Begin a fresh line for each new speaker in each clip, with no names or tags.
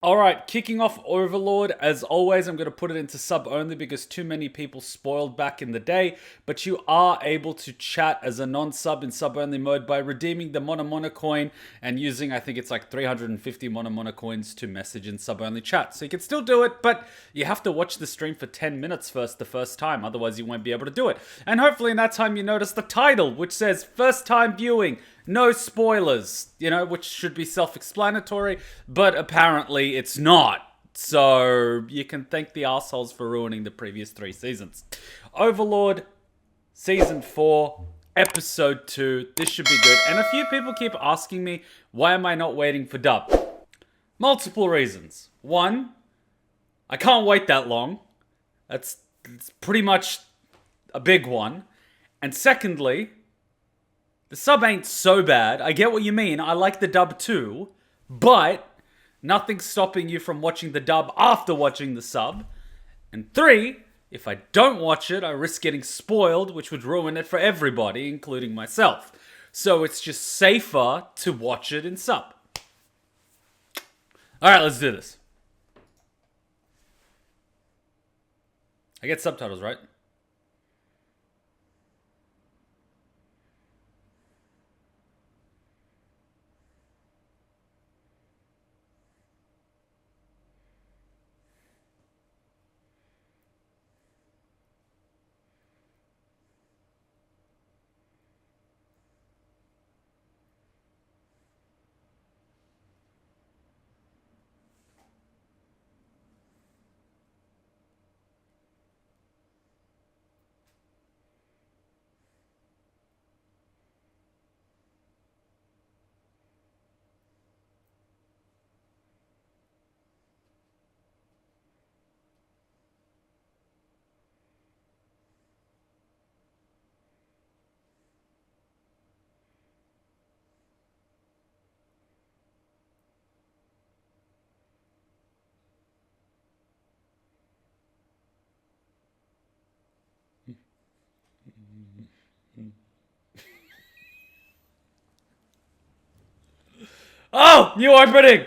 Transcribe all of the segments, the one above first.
Alright, kicking off Overlord. As always, I'm going to put it into sub only because too many people spoiled back in the day. But you are able to chat as a non-sub in sub only mode by redeeming the Mono coin and using, I think it's like 350 Mono coins to message in sub only chat. So you can still do it, but you have to watch the stream for 10 minutes first the first time. Otherwise, you won't be able to do it. And hopefully in that time you notice the title, which says first time viewing. No spoilers, which should be self-explanatory, but apparently it's not. So you can thank the assholes for ruining the previous 3 seasons. Overlord, Season 4, Episode 2. This should be good. And a few people keep asking me, why am I not waiting for dub? Multiple reasons. One, I can't wait that long. It's pretty much a big one. And secondly, the sub ain't so bad. I get what you mean. I like the dub too. But nothing's stopping you from watching the dub after watching the sub. And 3, if I don't watch it, I risk getting spoiled, which would ruin it for everybody, including myself. So it's just safer to watch it in sub. Alright, let's do this. I get subtitles, right? Oh! New opening!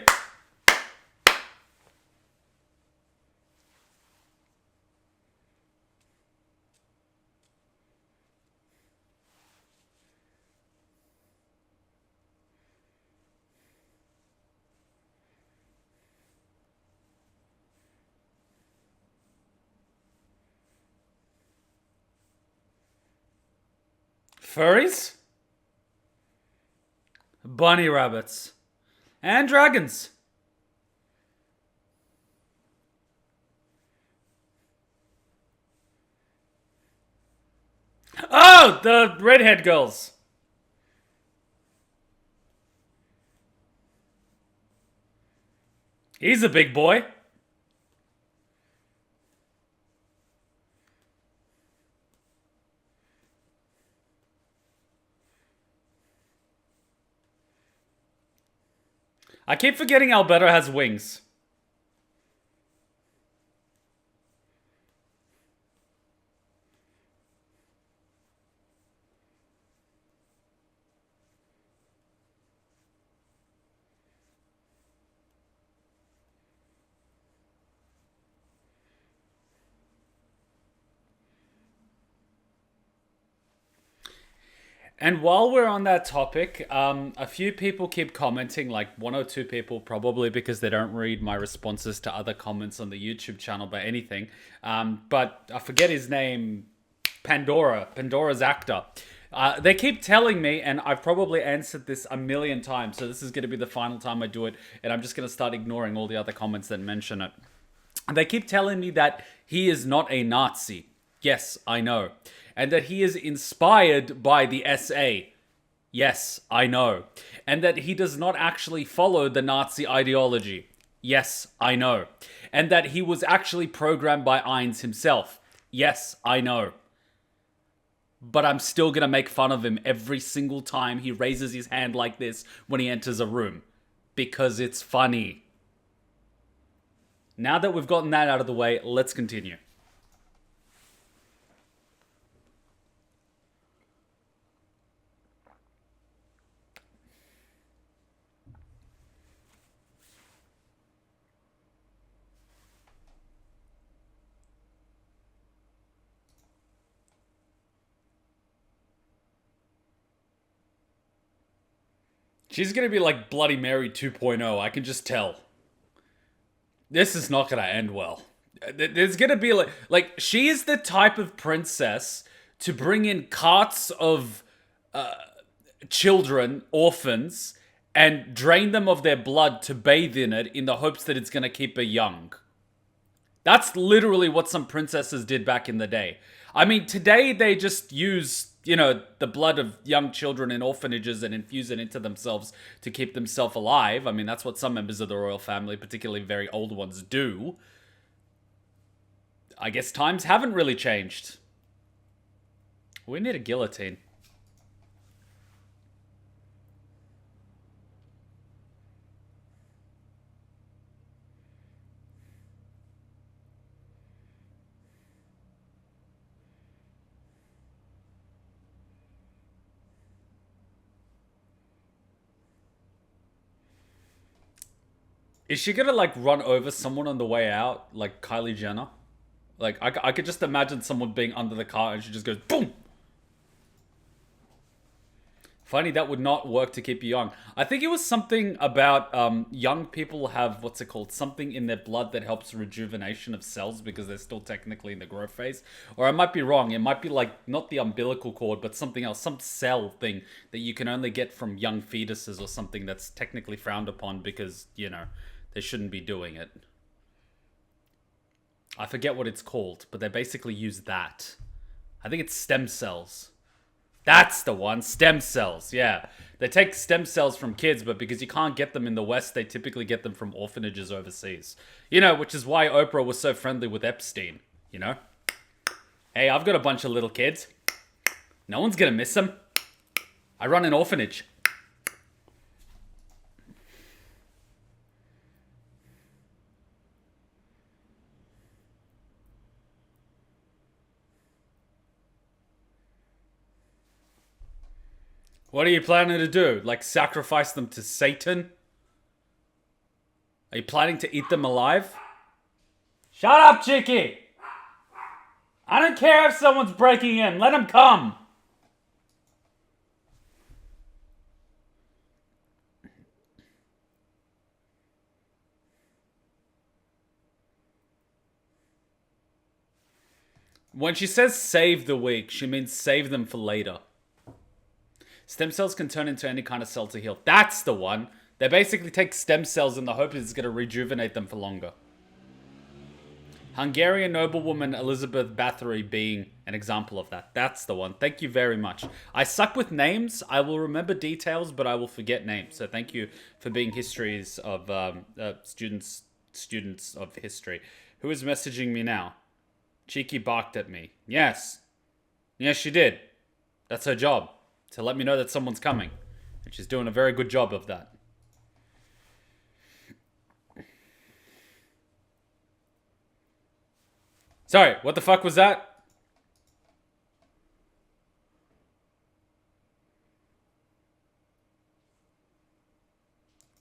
Furries? Bunny rabbits. And dragons. Oh! The redhead girls. He's a big boy. I keep forgetting Albedo has wings. And while we're on that topic, a few people keep commenting, like 1 or 2 people, probably because they don't read my responses to other comments on the YouTube channel by anything. But I forget his name, Pandora's actor. They keep telling me, and I've probably answered this a million times, so this is going to be the final time I do it, and I'm just going to start ignoring all the other comments that mention it. And they keep telling me that he is not a Nazi. Yes, I know. And that he is inspired by the SA. Yes, I know. And that he does not actually follow the Nazi ideology. Yes, I know. And that he was actually programmed by Ainz himself. Yes, I know. But I'm still gonna make fun of him every single time he raises his hand like this when he enters a room. Because it's funny. Now that we've gotten that out of the way, let's continue. She's gonna be like Bloody Mary 2.0. I can just tell. This is not gonna end well. There's gonna be like she is the type of princess to bring in carts of children, orphans, and drain them of their blood to bathe in the hopes that it's gonna keep her young. That's literally what some princesses did back in the day. I mean, today they just use, the blood of young children in orphanages and infuse it into themselves to keep themselves alive. I mean, that's what some members of the royal family, particularly very old ones, do. I guess times haven't really changed. We need a guillotine. Is she gonna like run over someone on the way out, like Kylie Jenner? Like I could just imagine someone being under the car and she just goes boom. Funny, that would not work to keep you young. I think it was something about young people have, what's it called? Something in their blood that helps rejuvenation of cells because they're still technically in the growth phase. Or I might be wrong. It might be like, not the umbilical cord, but something else. Some cell thing that you can only get from young fetuses or something that's technically frowned upon because, they shouldn't be doing it. I forget what it's called, but they basically use that. I think it's stem cells. That's the one, stem cells, yeah. They take stem cells from kids, but because you can't get them in the West, they typically get them from orphanages overseas. Which is why Oprah was so friendly with Epstein, Hey, I've got a bunch of little kids. No one's gonna miss them. I run an orphanage. What are you planning to do? Like sacrifice them to Satan? Are you planning to eat them alive? Shut up, Cheeky! I don't care if someone's breaking in. Let them come. When she says save the weak, she means save them for later. Stem cells can turn into any kind of cell to heal. That's the one. They basically take stem cells in the hope it's going to rejuvenate them for longer. Hungarian noblewoman Elizabeth Bathory being an example of that. That's the one. Thank you very much. I suck with names. I will remember details, but I will forget names. So thank you for being histories of students of history. Who is messaging me now? Cheeky barked at me. Yes. Yes, she did. That's her job. To let me know that someone's coming. And she's doing a very good job of that. Sorry, what the fuck was that?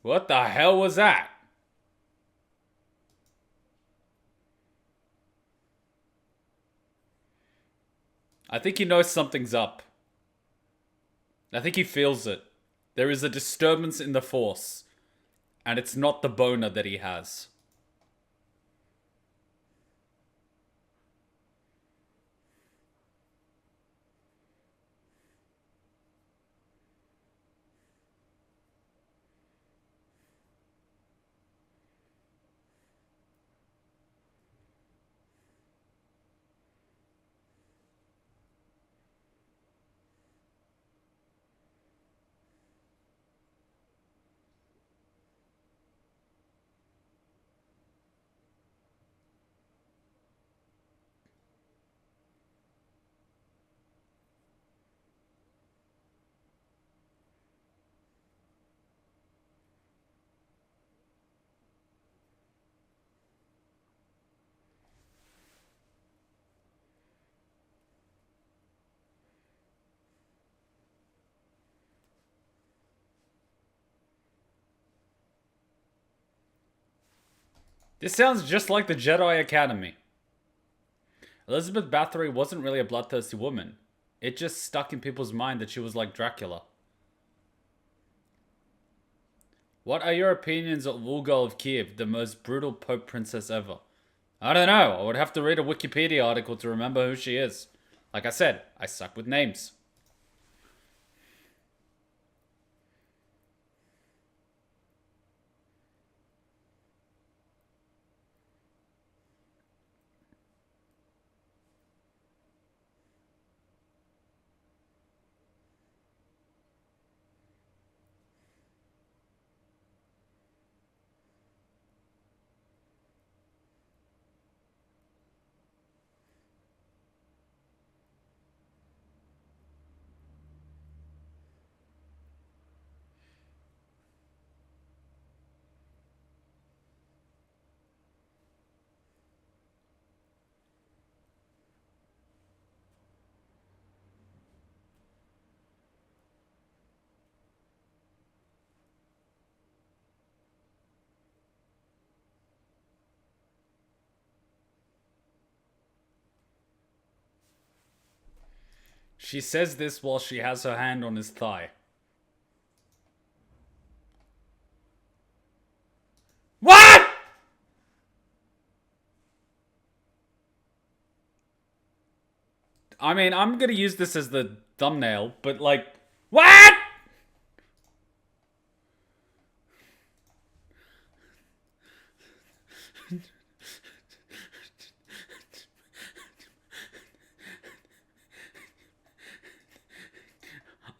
What the hell was that? I think he knows something's up. I think he feels it. There is a disturbance in the force. And it's not the boner that he has. This sounds just like the Jedi Academy. Elizabeth Bathory wasn't really a bloodthirsty woman. It just stuck in people's mind that she was like Dracula. What are your opinions of Olga of Kiev, the most brutal Pope princess ever? I don't know. I would have to read a Wikipedia article to remember who she is. Like I said, I suck with names. She says this while she has her hand on his thigh. What? I mean, I'm gonna use this as the thumbnail, but like, what?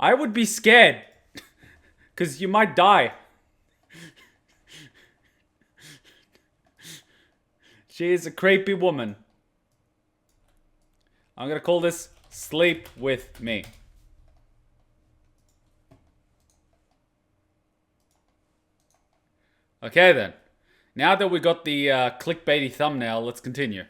I would be scared. Because you might die. She is a creepy woman. I'm gonna call this Sleep With Me. Okay then. Now that we got the clickbaity thumbnail, let's continue.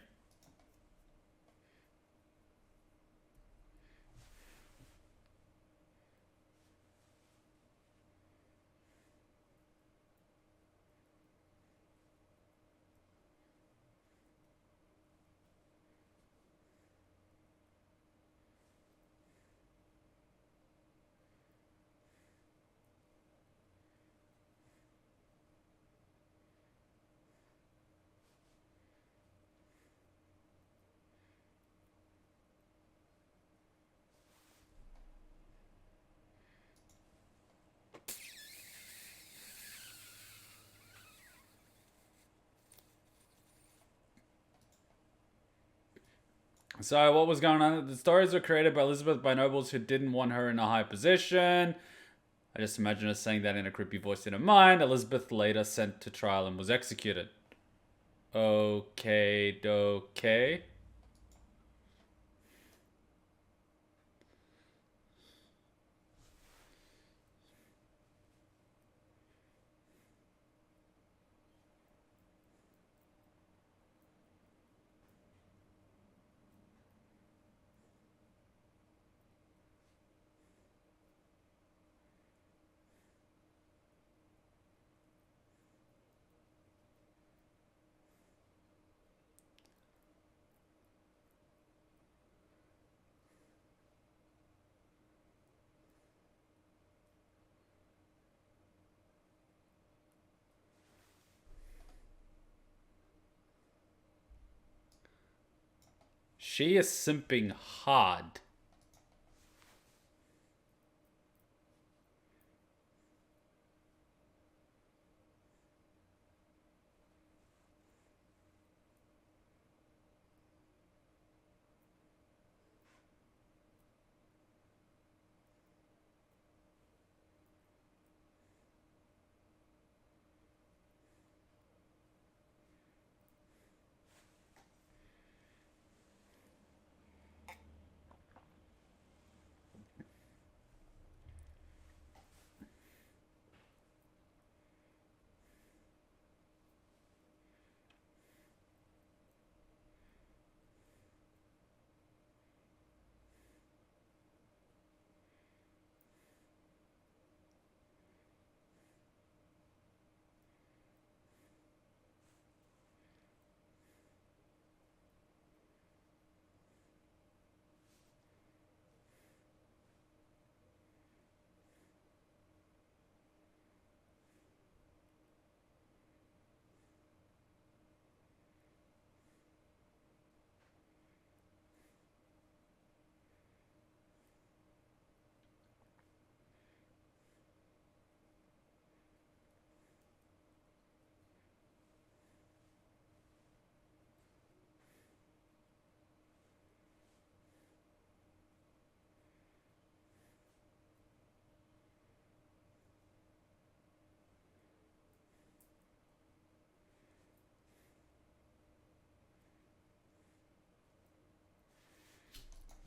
So what was going on? The stories were created by Elizabeth by nobles who didn't want her in a high position. I just imagine her saying that in a creepy voice in her mind. Elizabeth later sent to trial and was executed. Okay. She is simping hard.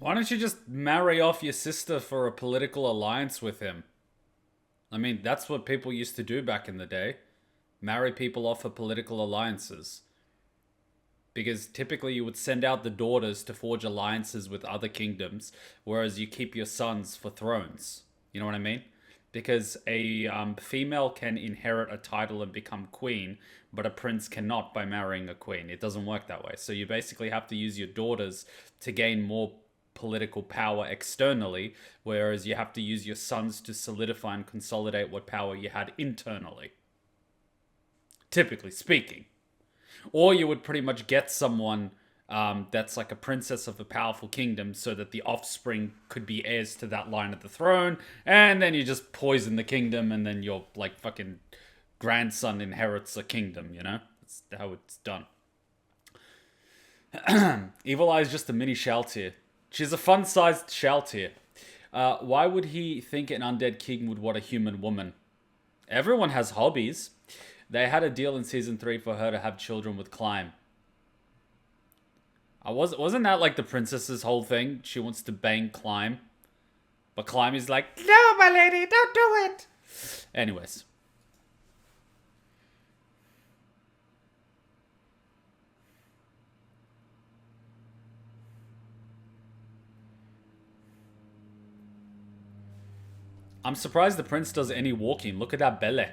Why don't you just marry off your sister for a political alliance with him? I mean, that's what people used to do back in the day. Marry people off for political alliances. Because typically you would send out the daughters to forge alliances with other kingdoms, whereas you keep your sons for thrones. You know what I mean? Because a female can inherit a title and become queen, but a prince cannot by marrying a queen. It doesn't work that way. So you basically have to use your daughters to gain more political power externally, whereas you have to use your sons to solidify and consolidate what power you had internally. Typically speaking. Or you would pretty much get someone that's like a princess of a powerful kingdom so that the offspring could be heirs to that line of the throne, and then you just poison the kingdom, and then your like fucking grandson inherits a kingdom, you know? That's how it's done. Evil Eye is just a mini Shaltir. She's a fun-sized Shaltir. Why would he think an undead king would want a human woman? Everyone has hobbies. They had a deal in season 3 for her to have children with Climb. Wasn't that like the princess's whole thing? She wants to bang Climb. But Climb is like, no, my lady, don't do it. Anyways. I'm surprised the prince does any walking. Look at that belly.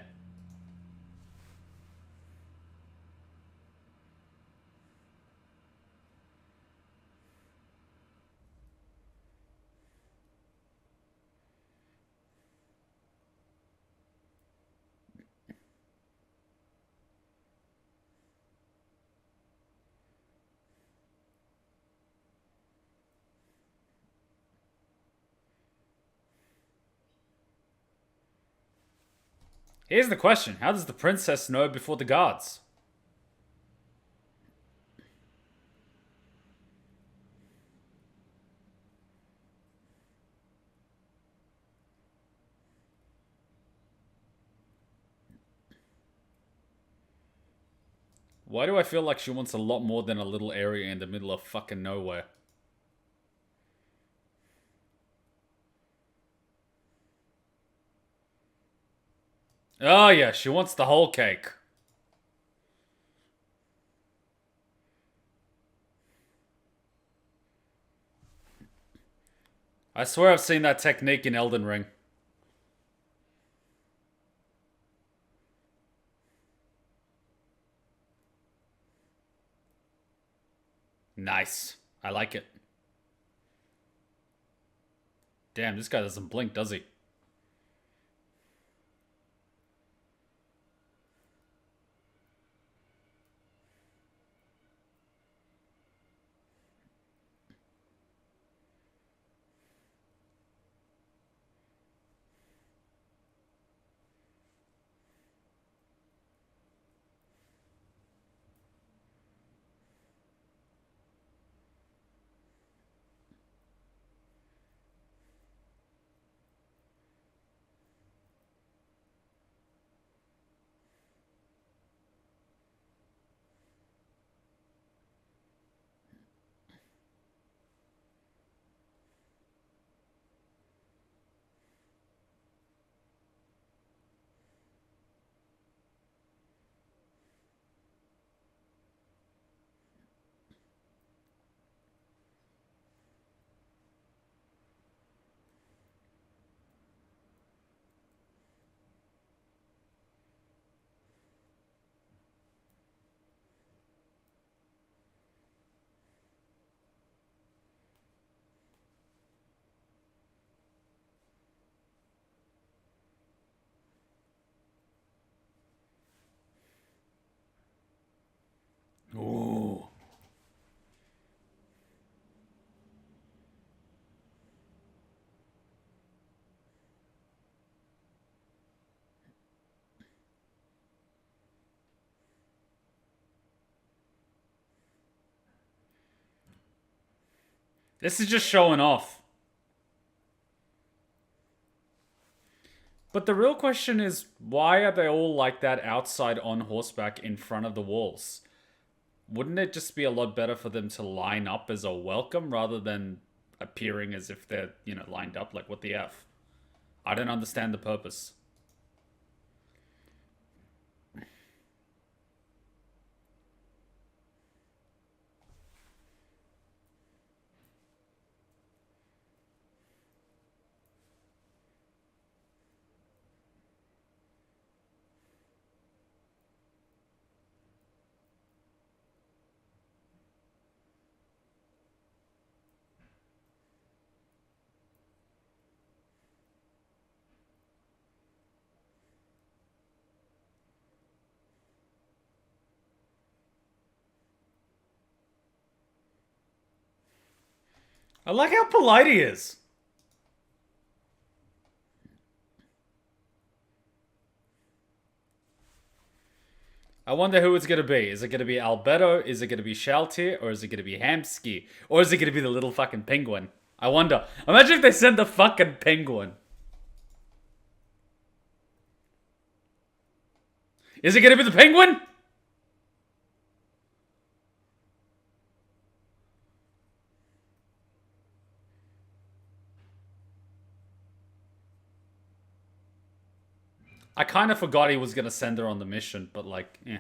Here's the question. How does the princess know before the guards? Why do I feel like she wants a lot more than a little area in the middle of fucking nowhere? Oh yeah, she wants the whole cake. I swear I've seen that technique in Elden Ring. Nice. I like it. Damn, this guy doesn't blink, does he? Ooh. This is just showing off. But the real question is, why are they all like that outside on horseback in front of the walls? Wouldn't it just be a lot better for them to line up as a welcome rather than appearing as if they're, lined up. Like, what the F? I don't understand the purpose. I like how polite he is. I wonder who it's going to be. Is it going to be Albedo? Is it going to be Shaltir? Or is it going to be Hamsky? Or is it going to be the little fucking penguin? I wonder. Imagine if they send the fucking penguin. Is it going to be the penguin? I kind of forgot he was going to send her on the mission, but like, yeah.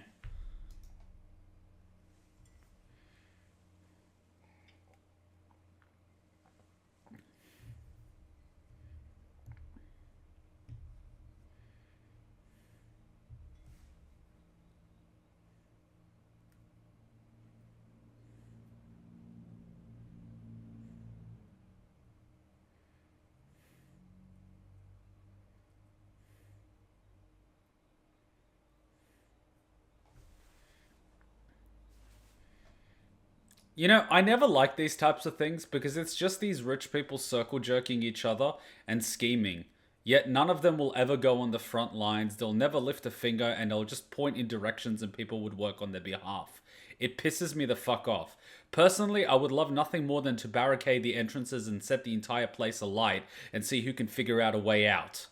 I never like these types of things because it's just these rich people circle jerking each other and scheming. Yet none of them will ever go on the front lines, they'll never lift a finger, and they'll just point in directions and people would work on their behalf. It pisses me the fuck off. Personally, I would love nothing more than to barricade the entrances and set the entire place alight and see who can figure out a way out.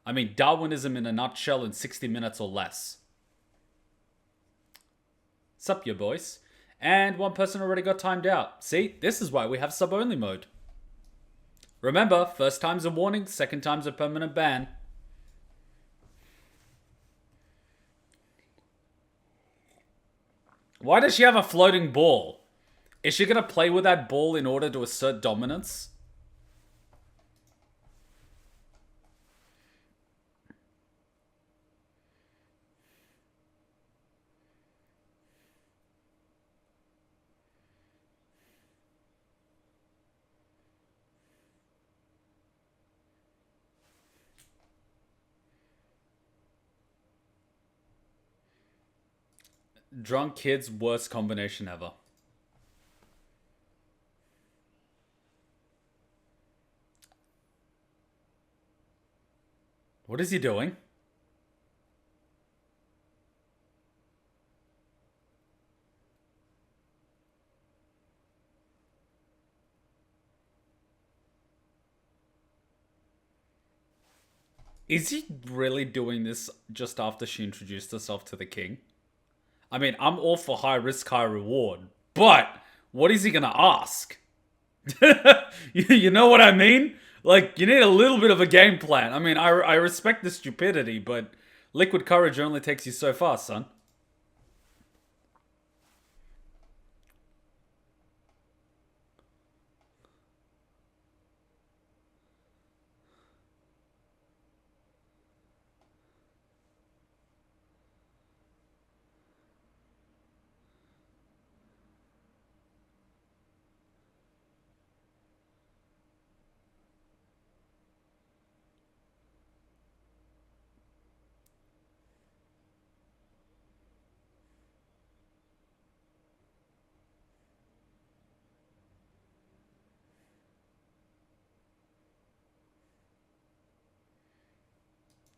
I mean, Darwinism in a nutshell in 60 minutes or less. Sup, ya boys? And one person already got timed out. See, this is why we have sub-only mode. Remember, first time's a warning, second time's a permanent ban. Why does she have a floating ball? Is she going to play with that ball in order to assert dominance? Drunk kids, worst combination ever. What is he doing? Is he really doing this just after she introduced herself to the king? I mean, I'm all for high risk, high reward, but what is he gonna ask? You know what I mean? Like, you need a little bit of a game plan. I mean, I respect the stupidity, but liquid courage only takes you so far, son.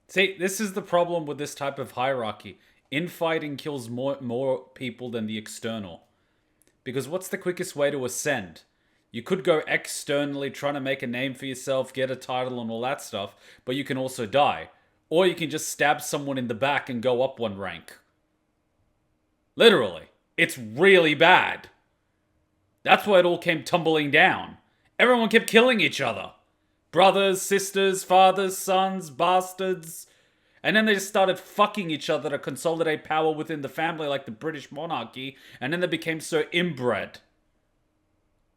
See, this is the problem with this type of hierarchy. Infighting kills more people than the external. Because what's the quickest way to ascend? You could go externally trying to make a name for yourself, get a title and all that stuff, but you can also die. Or you can just stab someone in the back and go up one rank. Literally. It's really bad. That's why it all came tumbling down. Everyone kept killing each other. Brothers, sisters, fathers, sons, bastards. And then they just started fucking each other to consolidate power within the family like the British monarchy. And then they became so inbred.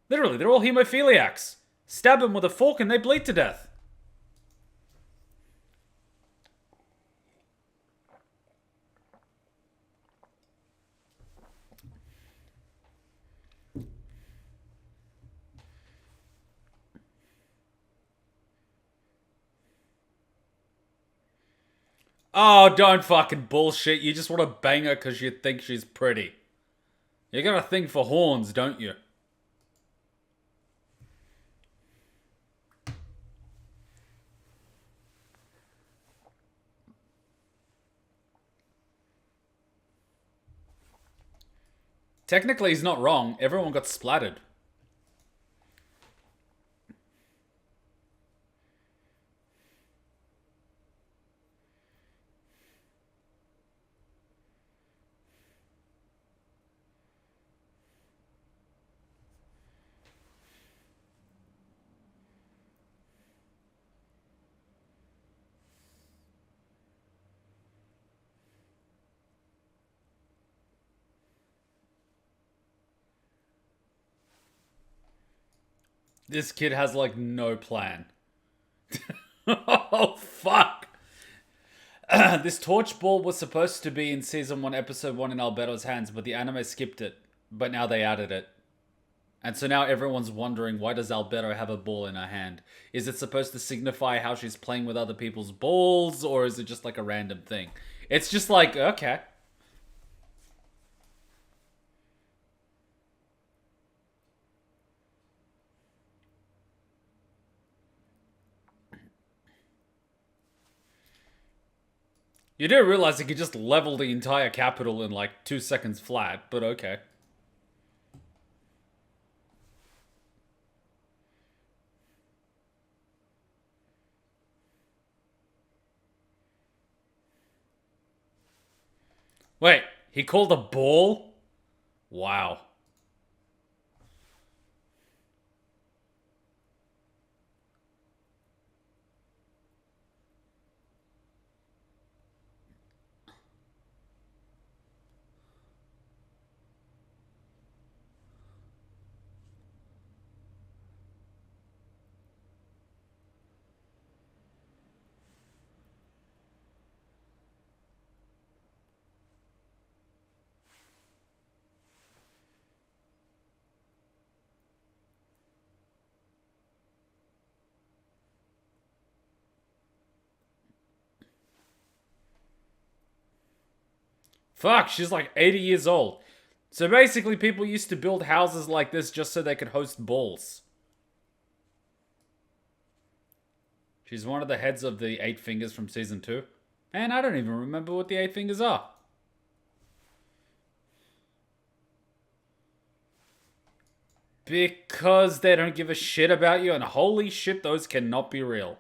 Literally, they're all hemophiliacs. Stab them with a fork and they bleed to death. Oh, don't fucking bullshit. You just want to bang her because you think she's pretty. You got a thing for horns, don't you? Technically, he's not wrong. Everyone got splattered. This kid has like no plan. Oh, fuck. This torch ball was supposed to be in season 1, episode 1 in Albedo's hands, but the anime skipped it. But now they added it. And so now everyone's wondering, why does Albedo have a ball in her hand? Is it supposed to signify how she's playing with other people's balls, or is it just like a random thing? It's just like, okay. You do realize he could just level the entire capital in like 2 seconds flat, but okay. Wait, he called a ball? Wow. Fuck, she's like 80 years old. So basically, people used to build houses like this just so they could host balls. She's one of the heads of the 8 fingers from season 2. And I don't even remember what the 8 fingers are. Because they don't give a shit about you, and holy shit, those cannot be real.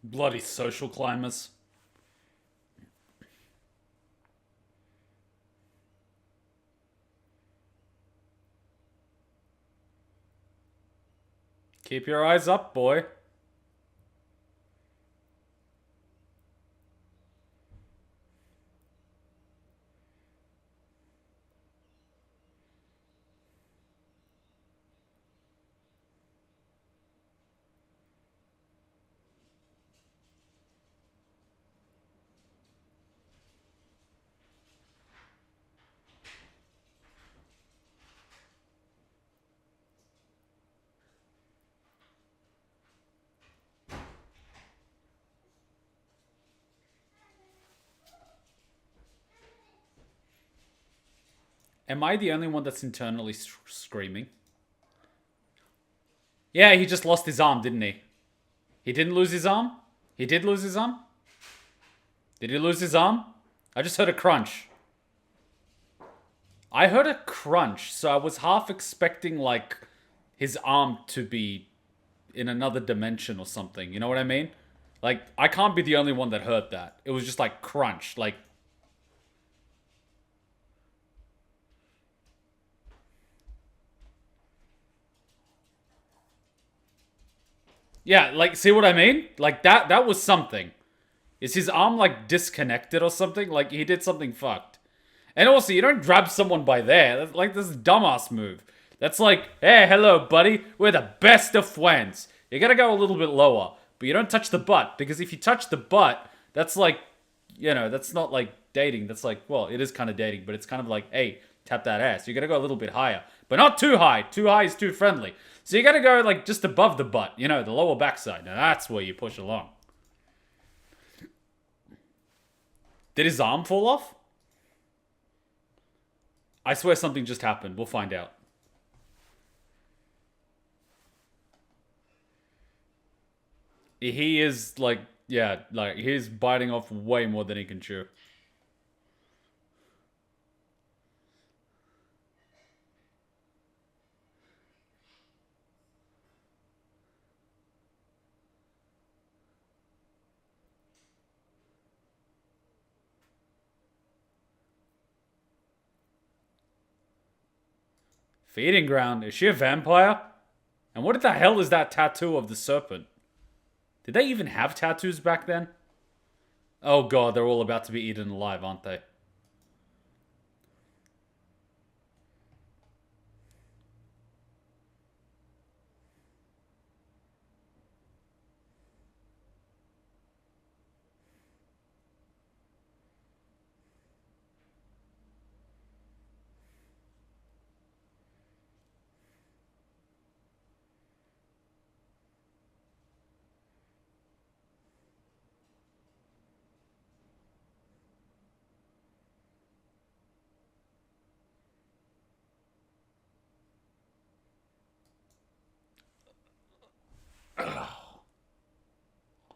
Bloody social climbers. Keep your eyes up, boy. Am I the only one that's internally screaming? Yeah, he just lost his arm, didn't he? He didn't lose his arm? He did lose his arm? Did he lose his arm? I just heard a crunch. I heard a crunch, so I was half expecting, like, his arm to be in another dimension or something. You know what I mean? Like, I can't be the only one that heard that. It was just like crunch, like... Yeah, like, see what I mean? Like, that was something. Is his arm, like, disconnected or something? Like, he did something fucked. And also, you don't grab someone by there. That's like this dumbass move. That's like, hey, hello, buddy. We're the best of friends. You gotta go a little bit lower. But you don't touch the butt. Because if you touch the butt, that's like, you know, that's not like dating. That's like, well, it is kind of dating. But it's kind of like, hey, tap that ass. You gotta go a little bit higher. But not too high. Too high is too friendly. So you gotta go like just above the butt. You know, the lower backside. Now that's where you push along. Did his arm fall off? I swear something just happened. We'll find out. He is like, yeah, like he's biting off way more than he can chew. Feeding ground. Is she a vampire? And what the hell is that tattoo of the serpent? Did they even have tattoos back then? Oh god, they're all about to be eaten alive, aren't they?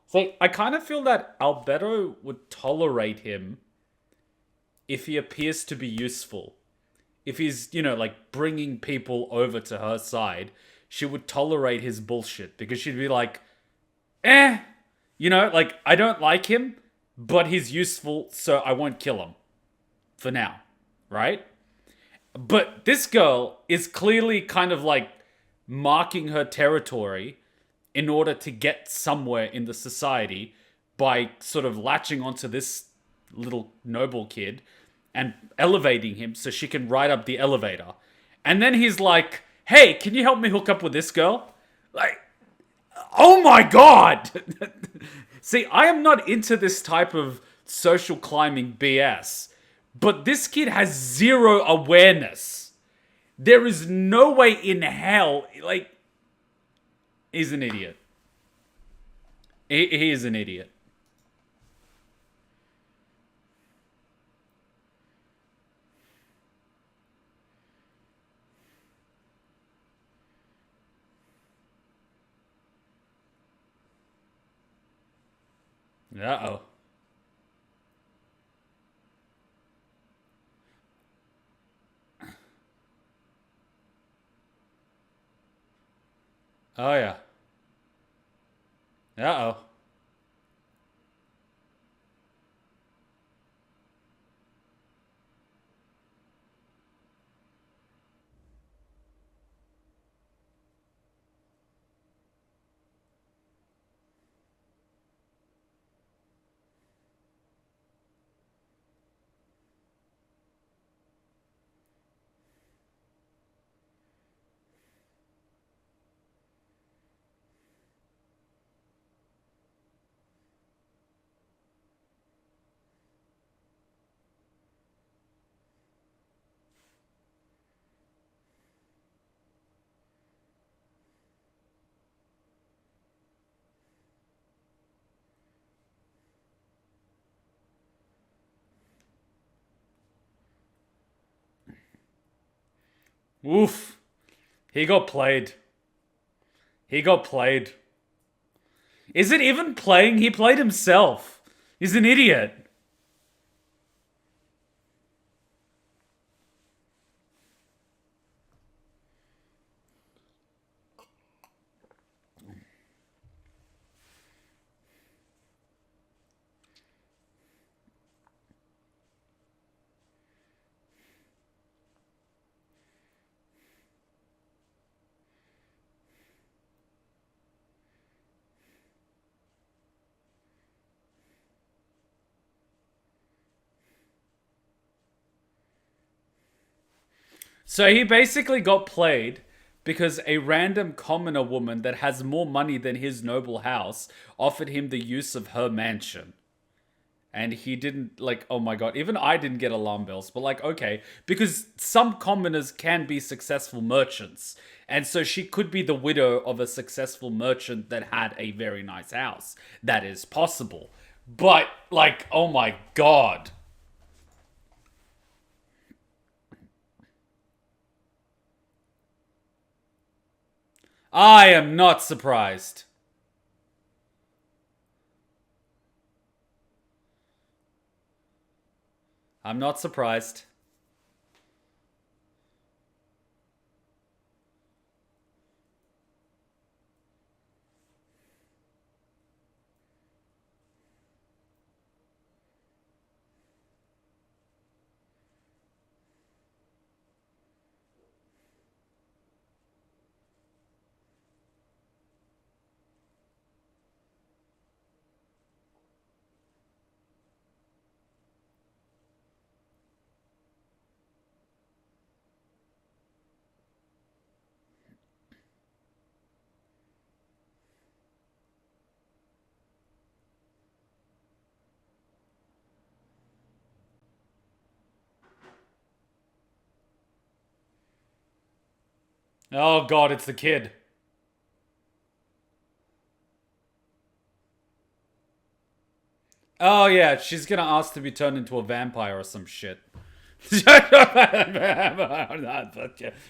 See, I kind of feel that Albedo would tolerate him if he appears to be useful. If he's, you know, like bringing people over to her side, she would tolerate his bullshit because she'd be like, eh, you know, like I don't like him, but he's useful, so I won't kill him for now, right? But this girl is clearly kind of like marking her territory in order to get somewhere in the society by sort of latching onto this little noble kid and elevating him so she can ride up the elevator. And then he's like, hey, can you help me hook up with this girl? Like, oh my god! See, I am not into this type of social climbing BS, but this kid has zero awareness. There is no way in hell, like, he's an idiot. He is an idiot. Uh-oh. Oh, yeah. Uh-oh. Oof. He got played. He got played. Is it even playing? He played himself. He's an idiot. So he basically got played because a random commoner woman that has more money than his noble house offered him the use of her mansion. And he didn't, like, oh my god, even I didn't get alarm bells, but like, okay, because some commoners can be successful merchants. And so she could be the widow of a successful merchant that had a very nice house. That is possible. But, like, oh my god. I am not surprised. I'm not surprised. Oh god, it's the kid. Oh yeah, she's gonna ask to be turned into a vampire or some shit.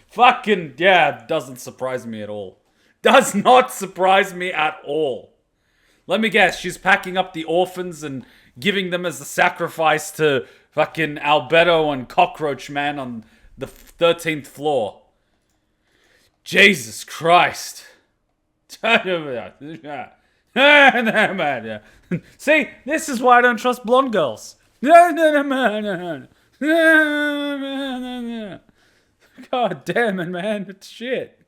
Fucking yeah, doesn't surprise me at all. Does not surprise me at all. Let me guess, she's packing up the orphans and giving them as a sacrifice to fucking Albedo and Cockroach Man on the 13th floor. Jesus Christ. See, this is why I don't trust blonde girls. God damn it, man. It's shit.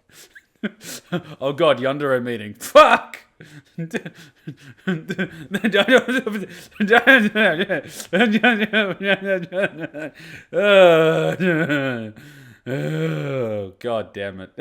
Oh god, you're under a meeting. Fuck! Oh, god damn it.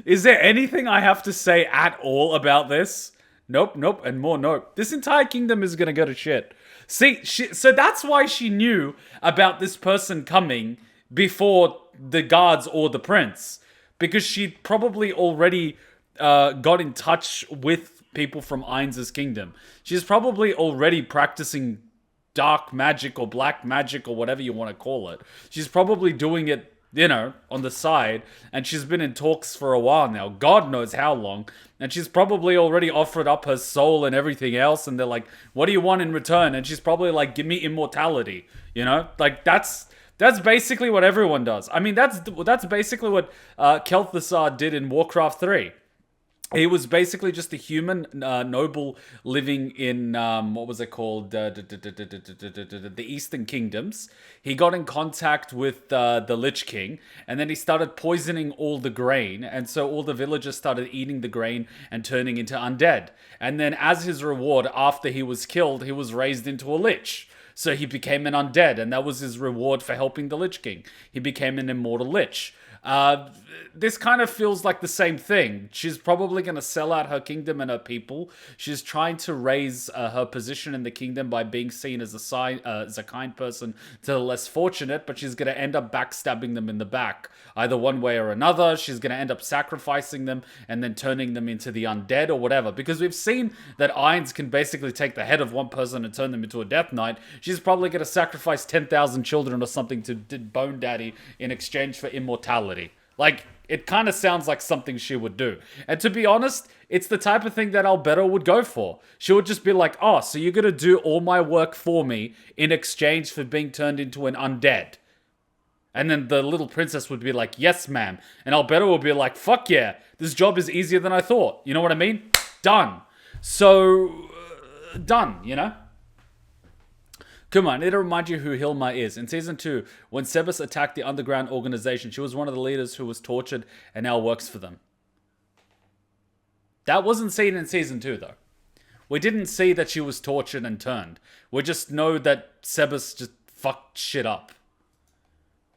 Is there anything I have to say at all about this? Nope, nope, and more nope. This entire kingdom is gonna go to shit. See, so that's why she knew about this person coming before the guards or the prince. Because she'd probably already got in touch with people from Ainz's kingdom. She's probably already practicing dark magic or black magic or whatever you want to call it. She's probably doing it, you know, on the side, and she's been in talks for a while now. God knows how long. And she's probably already offered up her soul and everything else, and they're like, what do you want in return? And she's probably like, give me immortality, you know? Like, that's basically what everyone does. I mean, that's basically what Kel'Thuzad did in Warcraft 3. He was basically just a human noble living in, what was it called? The Eastern Kingdoms. He got in contact with the Lich King, and then he started poisoning all the grain, and so all the villagers started eating the grain and turning into undead. And then as his reward, after he was killed, he was raised into a lich. So he became an undead, and that was his reward for helping the Lich King. He became an immortal lich. This kind of feels like the same thing. She's probably going to sell out her kingdom and her people. She's trying to raise her position in the kingdom by being seen as a kind person to the less fortunate, but she's going to end up backstabbing them in the back. Either one way or another, she's going to end up sacrificing them and then turning them into the undead or whatever. Because we've seen that Ainz can basically take the head of one person and turn them into a Death Knight. She's probably going to sacrifice 10,000 children or something to Bone Daddy in exchange for immortality. possibility. Like, it kind of sounds like something she would do. And to be honest, it's the type of thing that Albedo would go for. She would just be like, oh, so you're going to do all my work for me in exchange for being turned into an undead. And then the little princess would be like, yes, ma'am. And Albedo would be like, fuck yeah, this job is easier than I thought. You know what I mean? Done. So, done, you know? Come on, it'll remind you who Hilma is. In Season 2, when Sebas attacked the underground organization, she was one of the leaders who was tortured and now works for them. That wasn't seen in Season 2, though. We didn't see that she was tortured and turned. We just know that Sebas just fucked shit up.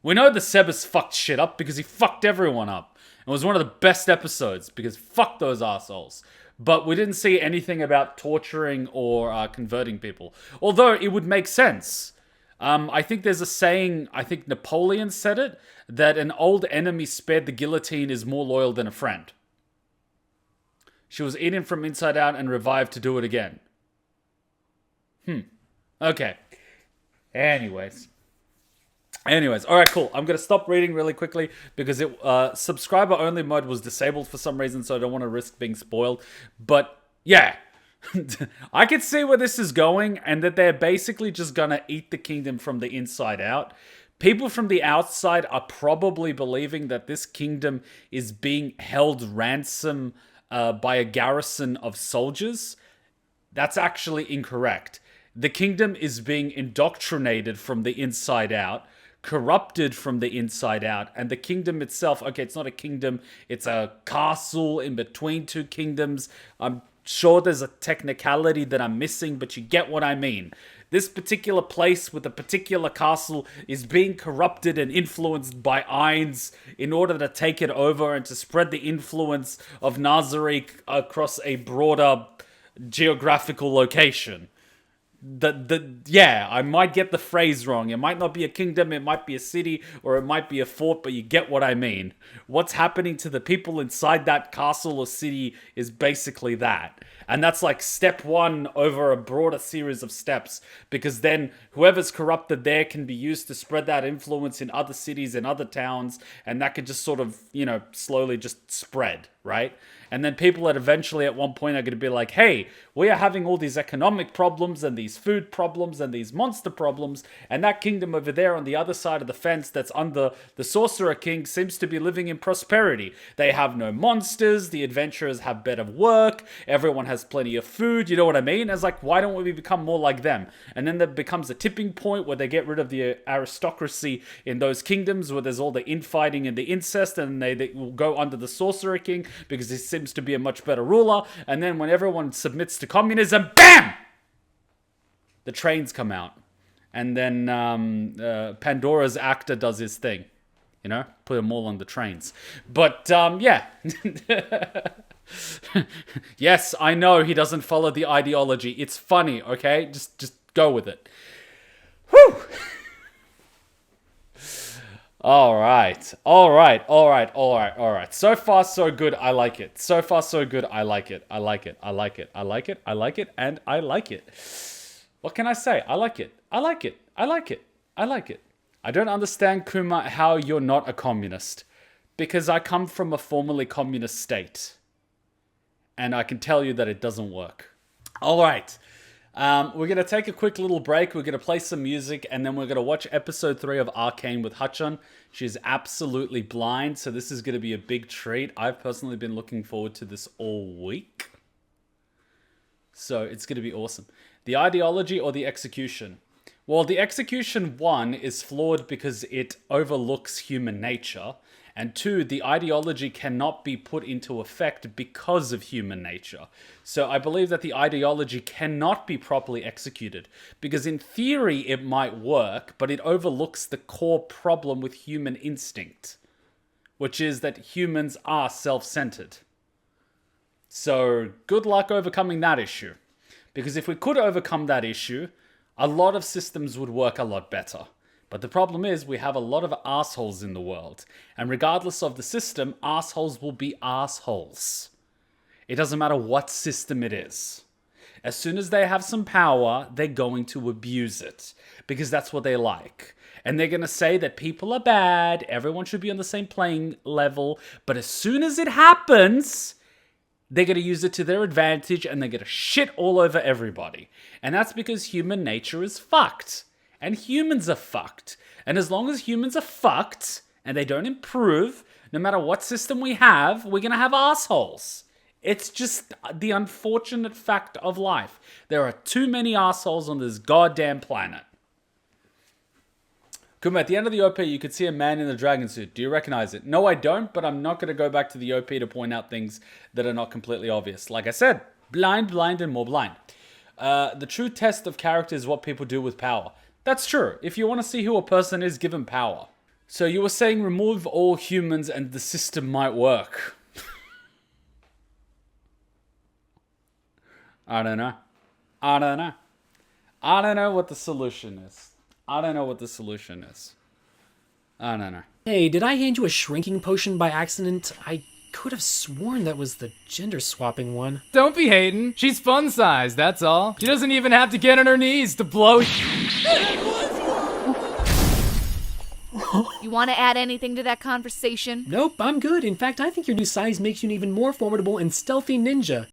We know that Sebas fucked shit up because he fucked everyone up. It was one of the best episodes because fuck those assholes. But we didn't see anything about torturing or converting people. Although it would make sense. I think there's a saying, I think Napoleon said it, that an old enemy spared the guillotine is more loyal than a friend. She was eaten from inside out and revived to do it again. Okay. Anyways, all right, cool. I'm going to stop reading really quickly because subscriber-only mode was disabled for some reason, so I don't want to risk being spoiled. But, yeah. I can see where this is going and that they're basically just going to eat the kingdom from the inside out. People from the outside are probably believing that this kingdom is being held ransom by a garrison of soldiers. That's actually incorrect. The kingdom is being indoctrinated from the inside out, corrupted from the inside out, and the kingdom itself, okay, it's not a kingdom, it's a castle in between two kingdoms. I'm sure there's a technicality that I'm missing, but you get what I mean. This particular place with a particular castle is being corrupted and influenced by Ainz in order to take it over and to spread the influence of Nazarick across a broader geographical location. Yeah, I might get the phrase wrong. It might not be a kingdom, it might be a city, or it might be a fort, but you get what I mean. What's happening to the people inside that castle or city is basically that. And that's like step one over a broader series of steps, because then whoever's corrupted there can be used to spread that influence in other cities and other towns, and that could just sort of, slowly just spread, right? And then people that eventually at one point are going to be like, hey, we are having all these economic problems and these food problems and these monster problems, and that kingdom over there on the other side of the fence that's under the Sorcerer King seems to be living in prosperity. They have no monsters, the adventurers have better work, everyone has plenty of food, you know what I mean? It's like, why don't we become more like them? And then there becomes a tipping point where they get rid of the aristocracy in those kingdoms where there's all the infighting and the incest, and they will go under the Sorcerer King because he seems to be a much better ruler. And then when everyone submits to communism, BAM! The trains come out. And then Pandora's actor does his thing. Put them all on the trains. But, yeah. Yes, I know he doesn't follow the ideology. It's funny, okay? Just go with it. Whew! All right. So far, so good. I like it. I like it. And I like it. What can I say? I like it. I don't understand, Kuma, how you're not a communist. Because I come from a formerly communist state. And I can tell you that it doesn't work. All right. We're going to take a quick little break. We're going to play some music, and then we're going to watch episode 3 of Arcane with Hachon. She's absolutely blind, so this is going to be a big treat. I've personally been looking forward to this all week. So it's going to be awesome. The ideology or the execution? Well, the execution, 1, is flawed because it overlooks human nature. And 2, the ideology cannot be put into effect because of human nature. So I believe that the ideology cannot be properly executed. Because in theory it might work, but it overlooks the core problem with human instinct. Which is that humans are self-centered. So good luck overcoming that issue. Because if we could overcome that issue, a lot of systems would work a lot better. But the problem is we have a lot of assholes in the world. And regardless of the system, assholes will be assholes. It doesn't matter what system it is. As soon as they have some power, they're going to abuse it because that's what they like. And they're going to say that people are bad, everyone should be on the same playing level, but as soon as it happens, they're going to use it to their advantage and they're going to shit all over everybody. And that's because human nature is fucked. And humans are fucked. And as long as humans are fucked and they don't improve, no matter what system we have, we're going to have assholes. It's just the unfortunate fact of life. There are too many assholes on this goddamn planet. Kuma, at the end of the OP, you could see a man in a dragon suit. Do you recognize it? No, I don't, but I'm not going to go back to the OP to point out things that are not completely obvious. Like I said, blind, and more blind. The true test of character is what people do with power. That's true. If you want to see who a person is, give them power. So you were saying remove all humans and the system might work. I don't know. I don't know what the solution is. I don't know.
Hey, did I hand you a shrinking potion by accident? I could have sworn that was the gender swapping one.
Don't be hating. She's fun size, that's all. She doesn't even have to get on her knees to blow.
You want to add anything to that conversation?
Nope, I'm good. In fact, I think your new size makes you an even more formidable and stealthy ninja.